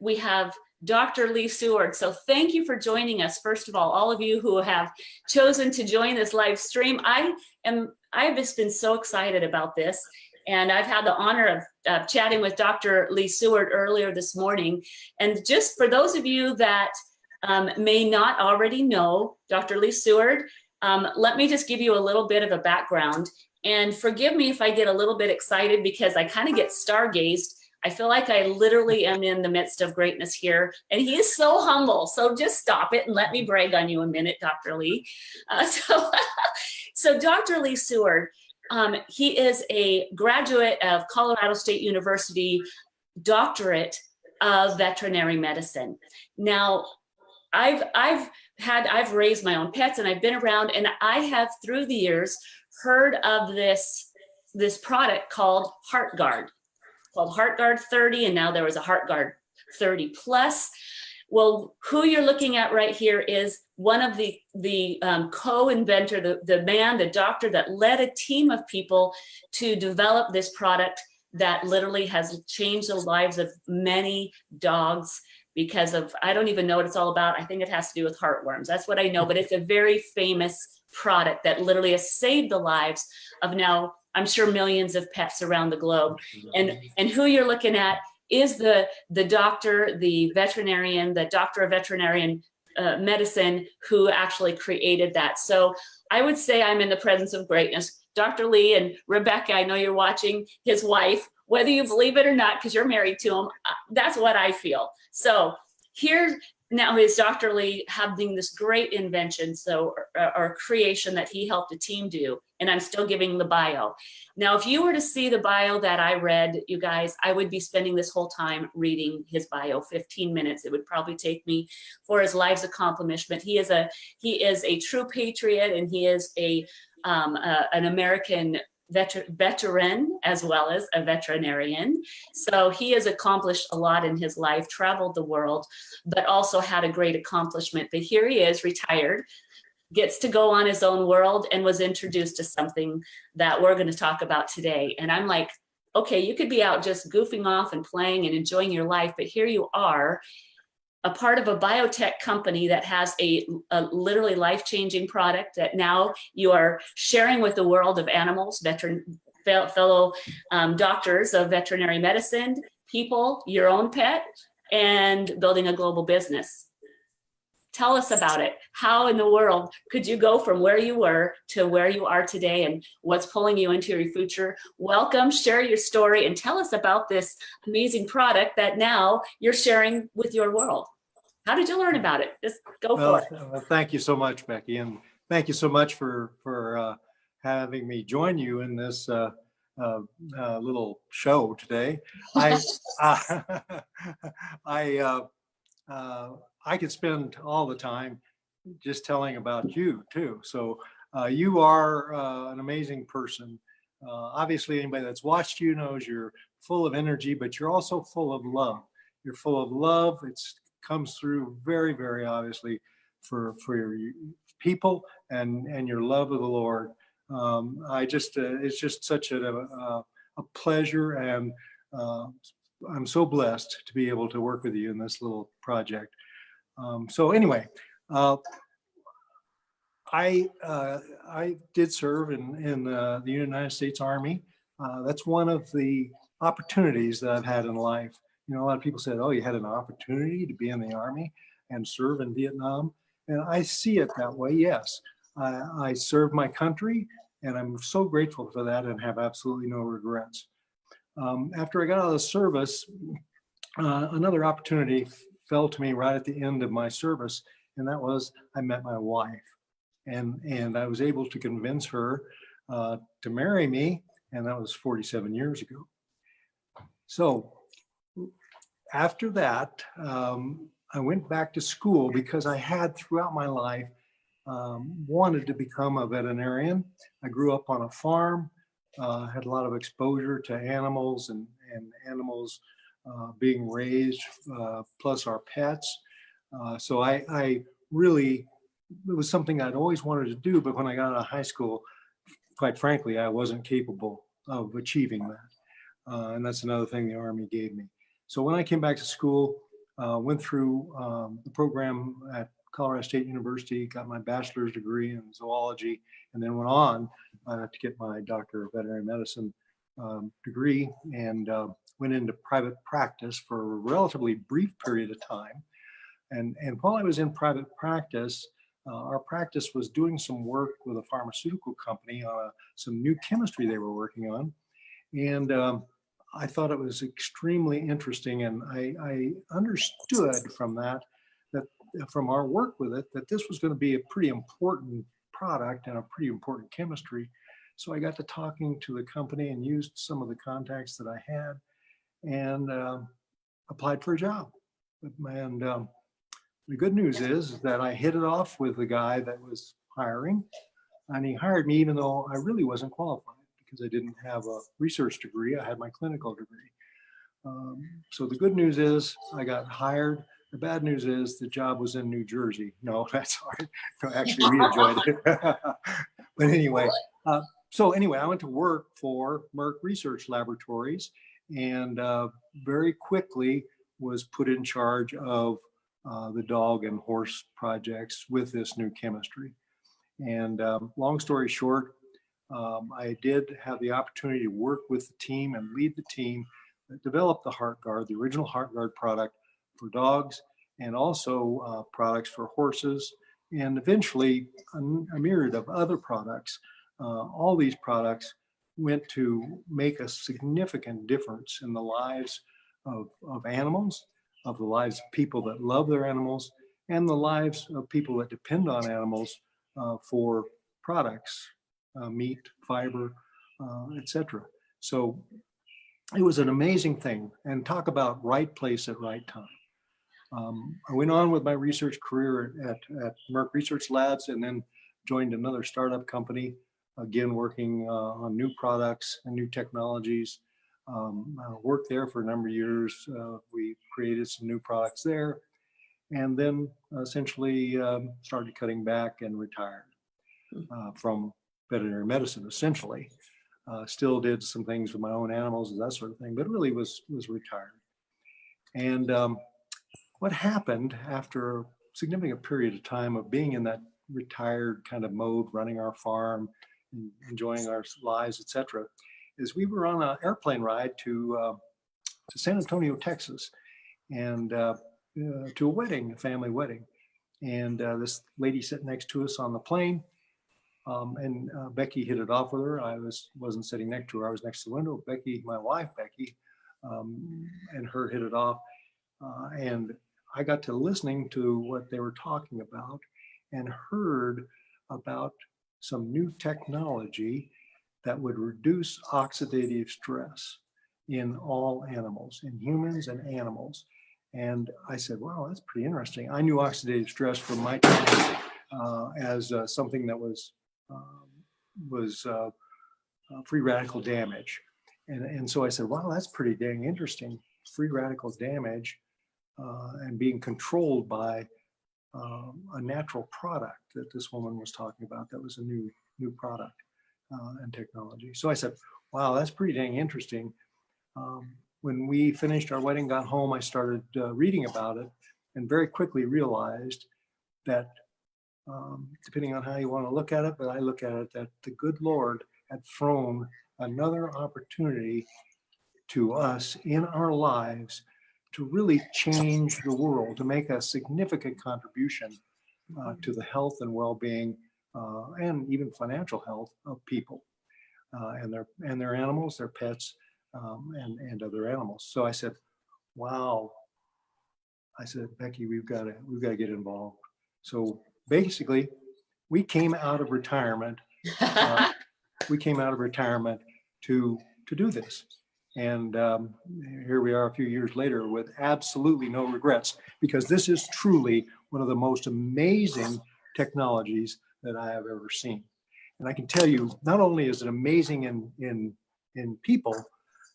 We have Dr. Lee Seward. So thank you for joining us. First of all of you who have chosen to join this live stream. I've just been so excited about this. And I've had the honor of chatting with Dr. Lee Seward earlier this morning. And just for those of you that may not already know Dr. Lee Seward, let me just give you a little bit of a background. And forgive me if I get a little bit excited because I kind of get stargazed. I feel like I literally am in the midst of greatness here. And he is so humble. So just stop it and let me brag on you a minute, Dr. Lee. So Dr. Lee Seward, he is a graduate of Colorado State University, doctorate of veterinary medicine. Now, I've raised my own pets and I've been around, and I have through the years heard of this product called HeartGuard, called HeartGuard 30, and now there was a HeartGuard 30 Plus. Well, who you're looking at right here is one of the co-inventor, the doctor that led a team of people to develop this product that literally has changed the lives of many dogs because of, I don't even know what it's all about. I think it has to do with heartworms. That's what I know, but it's a very famous product that literally has saved the lives of now, I'm sure, millions of pets around the globe. And who you're looking at is the doctor, the veterinarian, the doctor of veterinarian medicine who actually created that. So I would say I'm in the presence of greatness. Dr. Lee and Rebecca, I know you're watching, his wife, whether you believe it or not, because you're married to him, that's what I feel. So here now is Dr. Lee having this great invention, or creation that he helped a team do, and I'm still giving the bio. Now, if you were to see the bio that I read, you guys, I would be spending this whole time reading his bio, 15 minutes. It would probably take me for his life's accomplishment. He is a true patriot, and he is an American veteran as well as a veterinarian. So he has accomplished a lot in his life, traveled the world, but also had a great accomplishment. But here he is, retired, gets to go on his own world, and was introduced to something that we're going to talk about today. And I'm like, okay, you could be out just goofing off and playing and enjoying your life, but here you are, a part of a biotech company that has a literally life-changing product that now you are sharing with the world of animals, fellow doctors of veterinary medicine, people, your own pet, and building a global business. Tell us about it. How in the world could you go from where you were to where you are today, and what's pulling you into your future? Welcome, share your story, and tell us about this amazing product that now you're sharing with your world. How did you learn about it? Just go for it. Well, thank you so much, Becky, and thank you so much for having me join you in this little show today. I could spend all the time just telling about you too. So you are an amazing person. Obviously, anybody that's watched you knows you're full of energy, but you're also full of love. You're full of love. It comes through very, very obviously for your people and your love of the Lord. It's just such a pleasure, and I'm so blessed to be able to work with you in this little project. So anyway, I did serve in the United States Army. That's one of the opportunities that I've had in life. You know, a lot of people said, "Oh, you had an opportunity to be in the Army and serve in Vietnam," and I see it that way. Yes, I served my country, and I'm so grateful for that, and have absolutely no regrets. After I got out of the service, another opportunity fell to me right at the end of my service, and that was I met my wife, and I was able to convince her to marry me, and that was 47 years ago. So after that, I went back to school because I had throughout my life wanted to become a veterinarian. I grew up on a farm, had a lot of exposure to animals and animals being raised, plus our pets. So I really, it was something I'd always wanted to do, but when I got out of high school, quite frankly, I wasn't capable of achieving that. And that's another thing the Army gave me. So when I came back to school, went through the program at Colorado State University, got my bachelor's degree in zoology, and then went on to get my doctor of veterinary medicine degree, and went into private practice for a relatively brief period of time. And while I was in private practice, our practice was doing some work with a pharmaceutical company on some new chemistry they were working on. And I thought it was extremely interesting. And I understood from that, from our work with it, that this was going to be a pretty important product and a pretty important chemistry. So I got to talking to the company and used some of the contacts that I had and applied for a job. And the good news is that I hit it off with the guy that was hiring, and he hired me even though I really wasn't qualified because I didn't have a research degree. I had my clinical degree. So the good news is I got hired. The bad news is the job was in New Jersey. No, that's hard. No, actually, we enjoyed it. But anyway, so anyway, I went to work for Merck Research Laboratories, and very quickly was put in charge of the dog and horse projects with this new chemistry. And long story short, I did have the opportunity to work with the team and lead the team that developed the HeartGuard, the original HeartGuard product for dogs, and also products for horses, and eventually a myriad of other products. All these products went to make a significant difference in the lives of animals, of the lives of people that love their animals, and the lives of people that depend on animals for products, meat, fiber, etc. So it was an amazing thing. And talk about right place at right time. I went on with my research career at Merck Research Labs, and then joined another startup company, again working on new products and new technologies. I worked there for a number of years. We created some new products there, and then essentially started cutting back and retired from veterinary medicine, essentially. Still did some things with my own animals and that sort of thing, but really was retired. And what happened after a significant period of time of being in that retired kind of mode, running our farm, enjoying our lives, etc., is we were on an airplane ride to San Antonio, Texas, and to a wedding, a family wedding. And this lady sat next to us on the plane, and Becky hit it off with her. I wasn't sitting next to her. I was next to the window. Becky, my wife, Becky, and her hit it off. And I got to listening to what they were talking about and heard about some new technology that would reduce oxidative stress in all animals, in humans and animals. And I said, wow, that's pretty interesting. I knew oxidative stress from my time as something that was free radical damage. And so I said, wow, that's pretty dang interesting. Free radical damage and being controlled by a natural product that this woman was talking about that was a new product and technology. So I said, wow, that's pretty dang interesting. When we finished our wedding, got home, I started reading about it and very quickly realized that depending on how you want to look at it, but I look at it that the good Lord had thrown another opportunity to us in our lives to really change the world, to make a significant contribution to the health and well-being and even financial health of people and their animals, their pets, and other animals. So I said, wow. I said, Becky, we've got to get involved. So basically, we came out of retirement. To do this. And here we are a few years later with absolutely no regrets, because this is truly one of the most amazing technologies that I have ever seen. And I can tell you, not only is it amazing in people,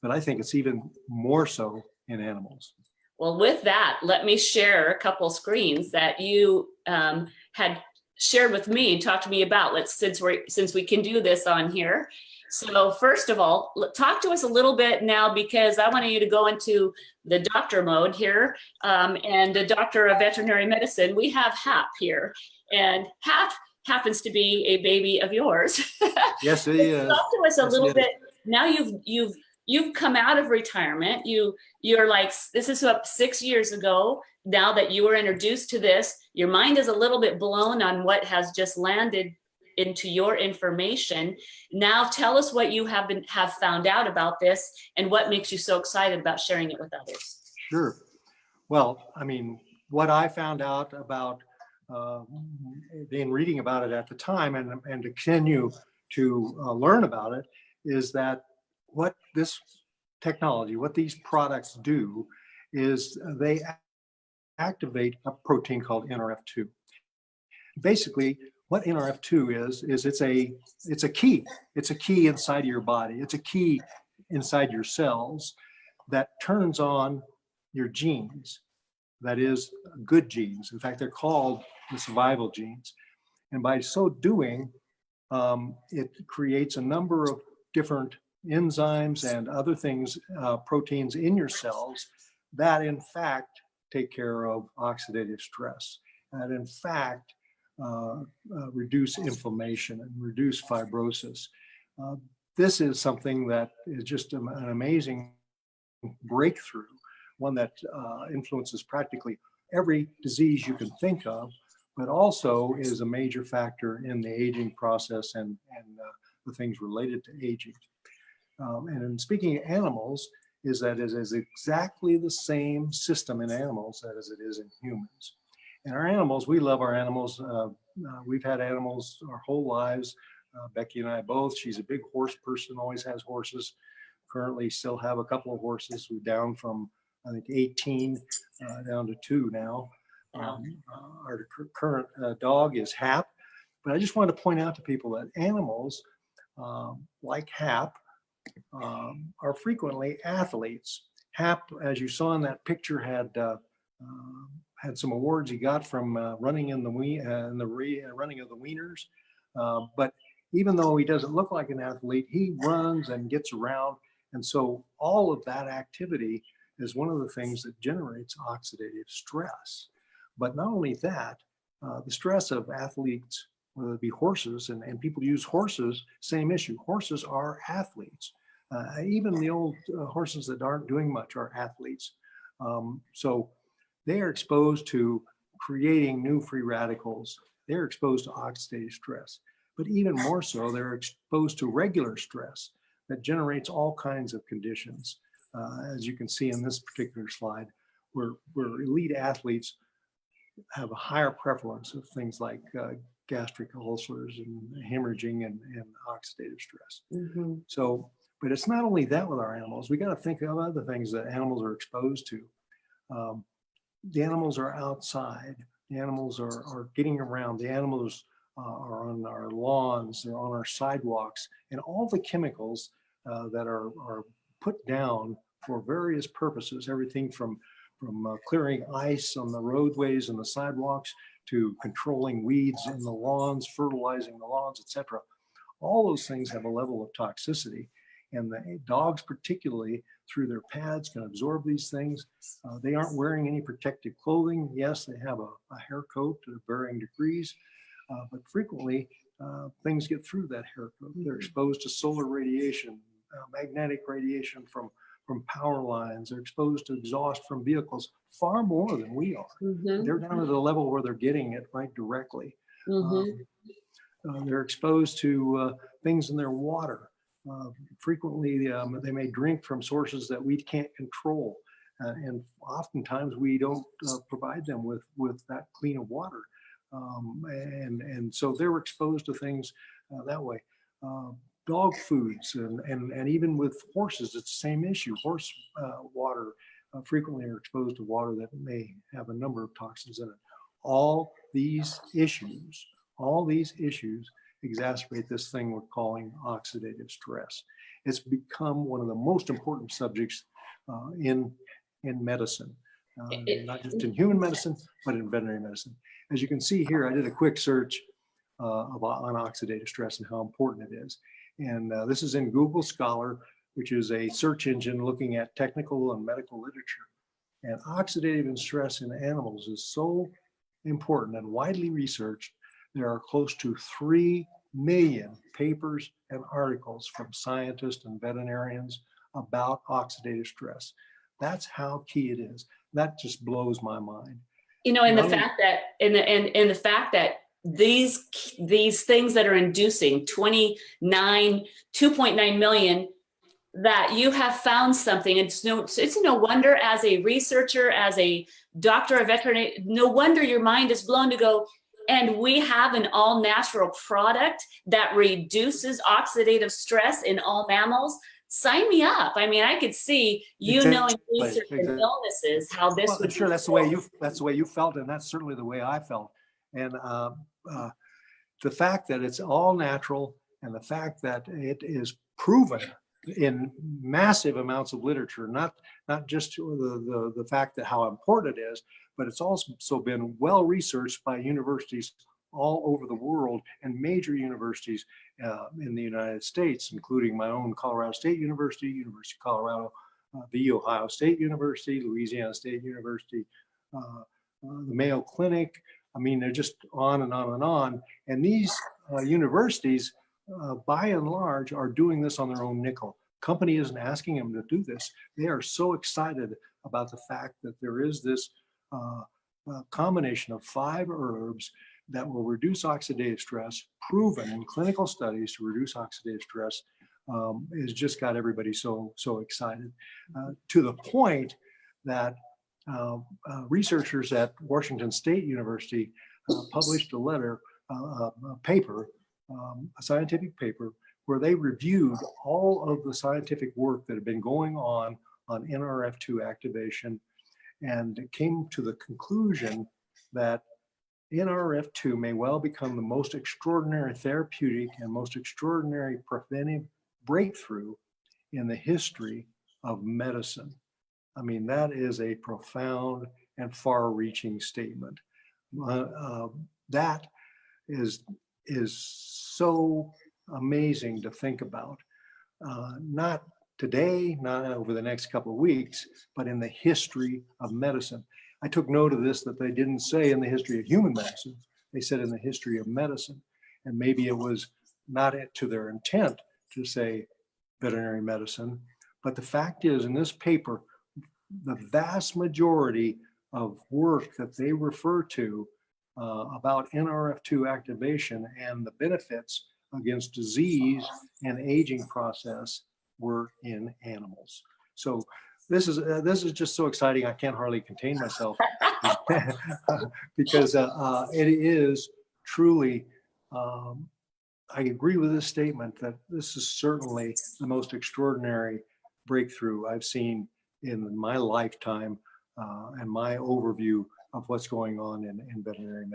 but I think it's even more so in animals. Well, with that, let me share a couple screens that you had shared with me and talked to me about. Since we can do this on here. So first of all, talk to us a little bit now, because I want you to go into the doctor mode here, and the doctor of veterinary medicine. We have Hap here, and Hap happens to be a baby of yours. Yes, he is. Talk to us a Yes, he little is. bit. Now you've come out of retirement. You're like, this is up 6 years ago. Now that you were introduced to this, your mind is a little bit blown on what has just landed into your information. Now tell us what you have found out about this, and what makes you so excited about sharing it with others. Sure. Well, I mean, what I found out about in reading about it at the time, and to continue to learn about it, is that what this technology, what these products do, is they activate a protein called Nrf2. Basically, what Nrf2 is it's a key. It's a key inside of your body. It's a key inside your cells that turns on your genes. That is, good genes. In fact, they're called the survival genes. And by so doing, it creates a number of different enzymes and other things, proteins in your cells that in fact take care of oxidative stress, and in fact reduce inflammation and reduce fibrosis. This is something that is just an amazing breakthrough, one that influences practically every disease you can think of, but also is a major factor in the aging process and the things related to aging. And in speaking of animals, is that it is exactly the same system in animals as it is in humans. And our animals, we love our animals. We've had animals our whole lives. Becky and I both. She's a big horse person, always has horses. Currently still have a couple of horses. We're down from, I think, 18 down to 2 now. Our current dog is Hap. But I just want to point out to people that animals like Hap are frequently athletes. Hap, as you saw in that picture, had some awards he got from running in the running of the wieners. But even though he doesn't look like an athlete, he runs and gets around. And so all of that activity is one of the things that generates oxidative stress. But not only that, the stress of athletes, whether it be horses, and people use horses, same issue. Horses are athletes. Even the old horses that aren't doing much are athletes. So they are exposed to creating new free radicals. They're exposed to oxidative stress. But even more so, they're exposed to regular stress that generates all kinds of conditions. As you can see in this particular slide, where elite athletes have a higher prevalence of things like gastric ulcers and hemorrhaging and oxidative stress. Mm-hmm. So, but it's not only that with our animals. We got to think of other things that animals are exposed to. The animals are outside. The animals are getting around. The animals are on our lawns. They're on our sidewalks. And all the chemicals that are put down for various purposes, everything from clearing ice on the roadways and the sidewalks to controlling weeds in the lawns, fertilizing the lawns, etc. All those things have a level of toxicity. And the dogs, particularly through their pads, can absorb these things. They aren't wearing any protective clothing. Yes, they have a hair coat to varying degrees, but frequently things get through that hair coat. They're exposed to solar radiation, magnetic radiation from power lines. They're exposed to exhaust from vehicles far more than we are. Mm-hmm. They're down at a level where they're getting it right directly. Mm-hmm. They're exposed to things in their water. Frequently, they may drink from sources that we can't control, and oftentimes we don't provide them with that clean of water, and so they're exposed to things that way. Dog foods and even with horses, it's the same issue. Horse water frequently are exposed to water that may have a number of toxins in it. All these issues exacerbate this thing we're calling oxidative stress. It's become one of the most important subjects in medicine, not just in human medicine, but in veterinary medicine. As you can see here, I did a quick search on oxidative stress and how important it is. And this is in Google Scholar, which is a search engine looking at technical and medical literature. And oxidative stress in animals is so important and widely researched. There are close to 3 million papers and articles from scientists and veterinarians about oxidative stress. That's how key it is. That just blows my mind. You know, and the fact that, and the fact that these things that are inducing 2.9 million, that you have found something. It's no wonder, as a researcher, as a doctor of veterinary, no wonder your mind is blown to go, and we have an all natural product that reduces oxidative stress in all mammals. Sign me up. I mean, I could see you knowing research and illnesses, how this would. I'm sure that's the way you felt, and that's certainly the way I felt. And the fact that it's all natural, and the fact that it is proven in massive amounts of literature, not just the fact that how important it is, but it's also been well researched by universities all over the world and major universities in the United States, including my own Colorado State University, University of Colorado, the Ohio State University, Louisiana State University, the Mayo Clinic. I mean, they're just on and on and on. And these universities, by and large, are doing this on their own nickel. Company isn't asking them to do this. They are so excited about the fact that there is this combination of 5 herbs that will reduce oxidative stress, proven in clinical studies to reduce oxidative stress. Has just got everybody so excited, to the point that researchers at Washington State University published a scientific paper, where they reviewed all of the scientific work that had been going on Nrf2 activation, and came to the conclusion that Nrf2 may well become the most extraordinary therapeutic and most extraordinary preventive breakthrough in the history of medicine. I mean, that is a profound and far-reaching statement. That is so amazing to think about. Not today, not over the next couple of weeks, but in the history of medicine. I took note of this, that they didn't say in the history of human medicine. They said in the history of medicine. And maybe it was not to their intent to say veterinary medicine. But the fact is, in this paper, the vast majority of work that they refer to about Nrf2 activation and the benefits against disease and aging process were in animals. So this is just so exciting. I can't hardly contain myself because it is truly. I agree with this statement that this is certainly the most extraordinary breakthrough I've seen in my lifetime and my overview of what's going on in veterinary medicine.